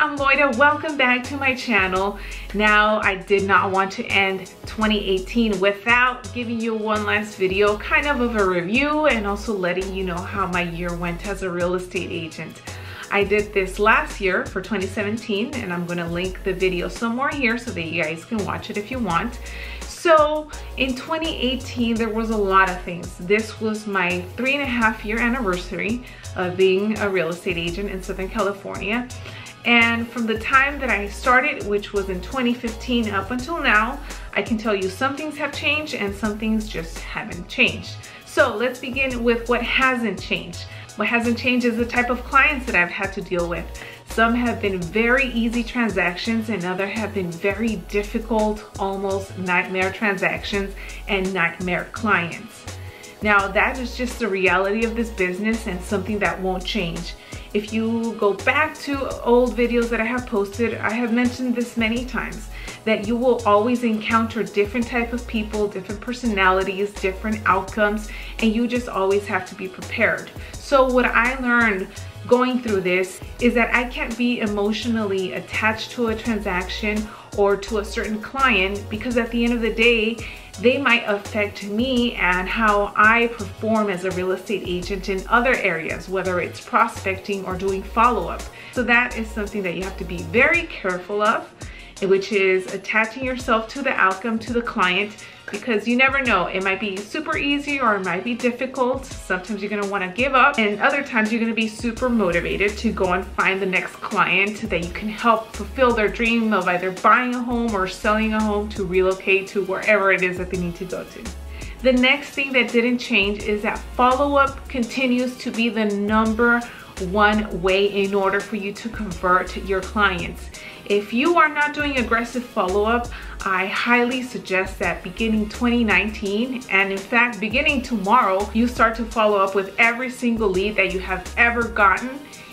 I'm Loida. Welcome back to my channel. Now, I did not want to end 2018 without giving you one last video, kind of a review, and also letting you know how my year went as a real estate agent. I did this last year for 2017, and I'm going to link the video somewhere here so that you guys can watch it if you want. So in 2018, there was a lot of things. This was my 3.5-year anniversary of being a real estate agent in Southern California. And from the time that I started, which was in 2015 up until now, I can tell you some things have changed and some things just haven't changed. So let's begin with what hasn't changed. What hasn't changed is the type of clients that I've had to deal with. Some have been very easy transactions and others have been very difficult, almost nightmare transactions and nightmare clients. Now that is just the reality of this business and something that won't change. If you go back to old videos that I have posted, I have mentioned this many times, that you will always encounter different type of people, different personalities, different outcomes, and you just always have to be prepared. So what I learned going through this is that I can't be emotionally attached to a transaction or to a certain client, because at the end of the day, they might affect me and how I perform as a real estate agent in other areas, whether it's prospecting or doing follow-up. So that is something that you have to be very careful of, which is attaching yourself to the outcome, to the client, because you never know. It might be super easy or it might be difficult. Sometimes you're gonna wanna give up, and other times you're gonna be super motivated to go and find the next client that you can help fulfill their dream of either buying a home or selling a home to relocate to wherever it is that they need to go to. The next thing that didn't change is that follow-up continues to be the #1 way in order for you to convert your clients. If you are not doing aggressive follow-up, I highly suggest that beginning 2019, and in fact beginning tomorrow, you start to follow up with every single lead that you have ever gotten.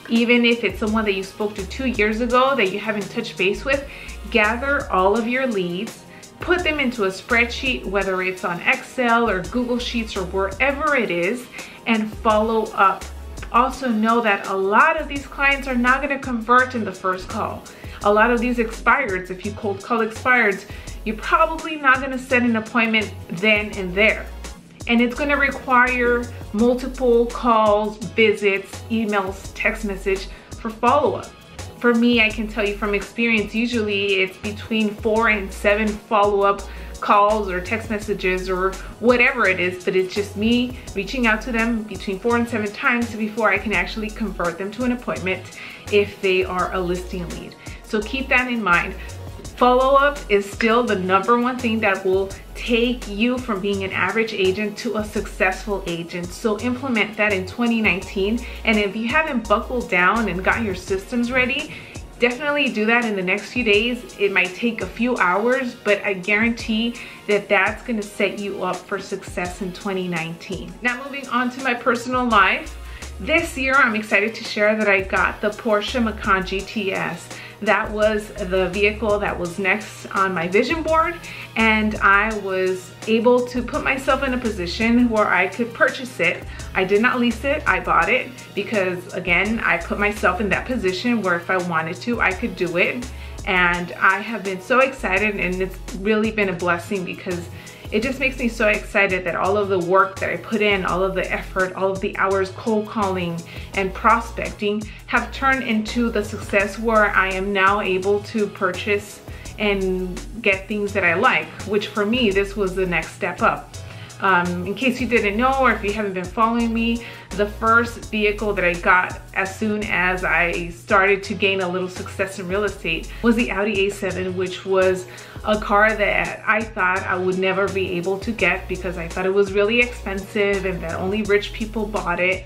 Even if it's someone that you spoke to 2 years ago that you haven't touched base with, gather all of your leads, put them into a spreadsheet, whether it's on Excel or Google Sheets or wherever it is, and follow up. Also know that a lot of these clients are not going to convert in the first call. A lot of these expireds, if you cold call expireds, you're probably not going to set an appointment then and there. And it's going to require multiple calls, visits, emails, text message for follow-up. For me, I can tell you from experience, usually it's between 4 and 7 follow-up calls or text messages or whatever it is, but it's just me reaching out to them between 4 and 7 times before I can actually convert them to an appointment if they are a listing lead. So keep that in mind. Follow-up is still the #1 thing that will take you from being an average agent to a successful agent. So implement that in 2019. And if you haven't buckled down and got your systems ready, definitely do that in the next few days. It might take a few hours, but I guarantee that that's gonna set you up for success in 2019. Now moving on to my personal life. This year, I'm excited to share that I got the Porsche Macan GTS. That was the vehicle that was next on my vision board, and I was able to put myself in a position where I could purchase it. I did not lease it, I bought it, because again, I put myself in that position where if I wanted to, I could do it. And I have been so excited, and it's really been a blessing because it just makes me so excited that all of the work that I put in, all of the effort, all of the hours cold calling and prospecting have turned into the success where I am now able to purchase and get things that I like, which for me, this was the next step up. In case you didn't know, or if you haven't been following me, the first vehicle that I got as soon as I started to gain a little success in real estate was the Audi A7, which was a car that I thought I would never be able to get because I thought it was really expensive and that only rich people bought it.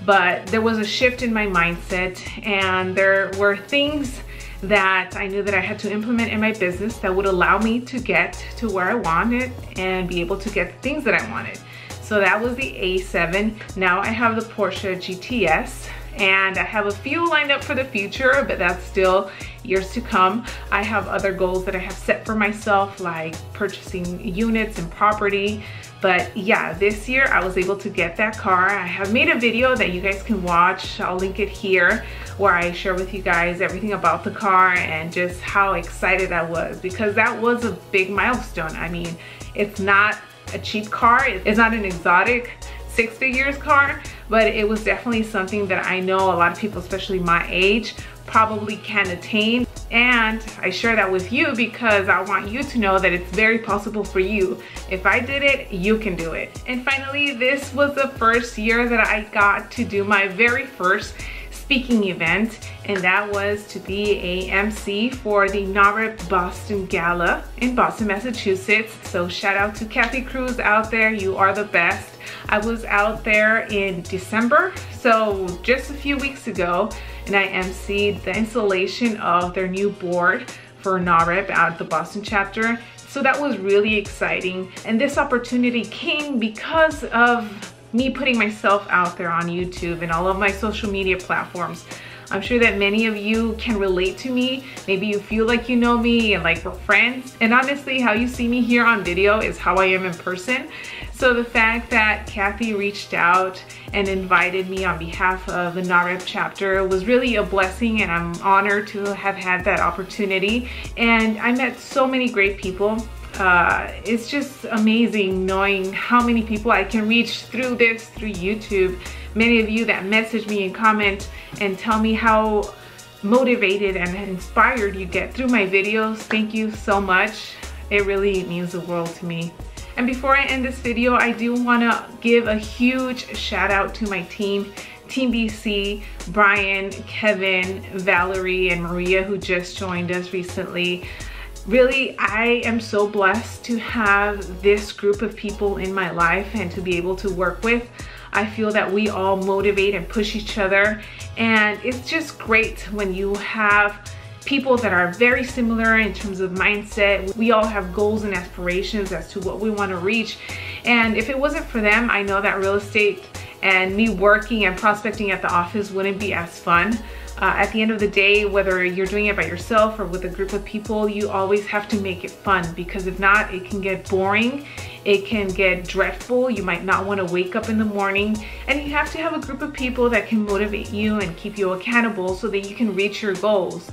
But there was a shift in my mindset, and there were things that I knew that I had to implement in my business that would allow me to get to where I wanted and be able to get the things that I wanted. So that was the A7. Now I have the Porsche GTS, and I have a few lined up for the future, but that's still years to come. I have other goals that I have set for myself, like purchasing units and property. But yeah, this year I was able to get that car. I have made a video that you guys can watch. I'll link it here, where I share with you guys everything about the car and just how excited I was, because that was a big milestone. I mean, it's not a cheap car. It's not an exotic six figures car, but it was definitely something that I know a lot of people, especially my age, probably can attain. And I share that with you because I want you to know that it's very possible for you. If I did it, you can do it. And finally, this was the first year that I got to do my very first speaking event, and that was to be a MC for the NAHREP Boston Gala in Boston, Massachusetts. So shout out to Kathy Cruz out there, you are the best. I was out there in December, so just a few weeks ago, and I emceed the installation of their new board for NAHREP at the Boston chapter. So that was really exciting, and this opportunity came because of me putting myself out there on YouTube and all of my social media platforms. I'm sure that many of you can relate to me. Maybe you feel like you know me and like we're friends. And honestly, how you see me here on video is how I am in person. So the fact that Kathy reached out and invited me on behalf of the NAHREP chapter was really a blessing, and I'm honored to have had that opportunity. And I met so many great people. It's just amazing knowing how many people I can reach through YouTube. Many of you that message me and comment and tell me how motivated and inspired you get through my videos. Thank you so much. It really means the world to me. And before I end this video, I do want to give a huge shout out to my team, Team BC, Brian, Kevin, Valerie, and Maria, who just joined us recently. Really, I am so blessed to have this group of people in my life and to be able to work with. I feel that we all motivate and push each other, and it's just great when you have people that are very similar in terms of mindset. We all have goals and aspirations as to what we want to reach, and if it wasn't for them, I know that real estate and me working and prospecting at the office wouldn't be as fun. At the end of the day, whether you're doing it by yourself or with a group of people, you always have to make it fun, because if not, it can get boring, it can get dreadful. You might not want to wake up in the morning, and you have to have a group of people that can motivate you and keep you accountable so that you can reach your goals.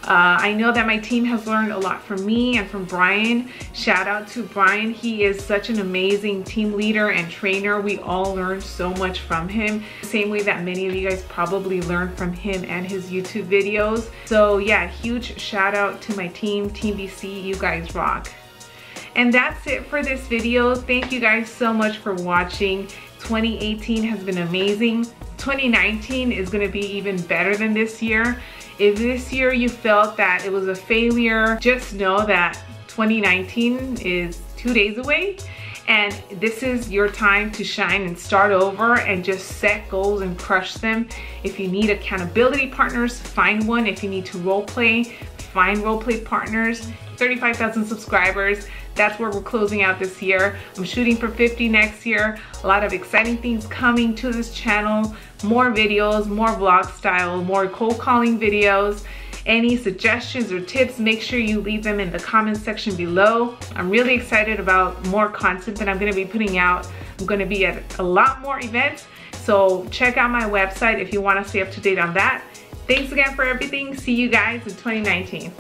I know that my team has learned a lot from me and from Brian. Shout out to Brian. He is such an amazing team leader and trainer. We all learned so much from him, same way that many of you guys probably learned from him and his YouTube videos. So yeah, huge shout out to my team, Team BC. You guys rock. And that's it for this video. Thank you guys so much for watching. 2018 has been amazing. 2019 is going to be even better than this year. If this year you felt that it was a failure, just know that 2019 is 2 days away, and this is your time to shine and start over and just set goals and crush them. If you need accountability partners, find one. If you need to role play, find role play partners. 35,000 subscribers. That's where we're closing out this year. I'm shooting for 50 next year. A lot of exciting things coming to this channel. More videos, more vlog style, more cold calling videos. Any suggestions or tips, make sure you leave them in the comments section below. I'm really excited about more content that I'm going to be putting out. I'm going to be at a lot more events, so check out my website if you want to stay up to date on that. Thanks again for everything. See you guys in 2019.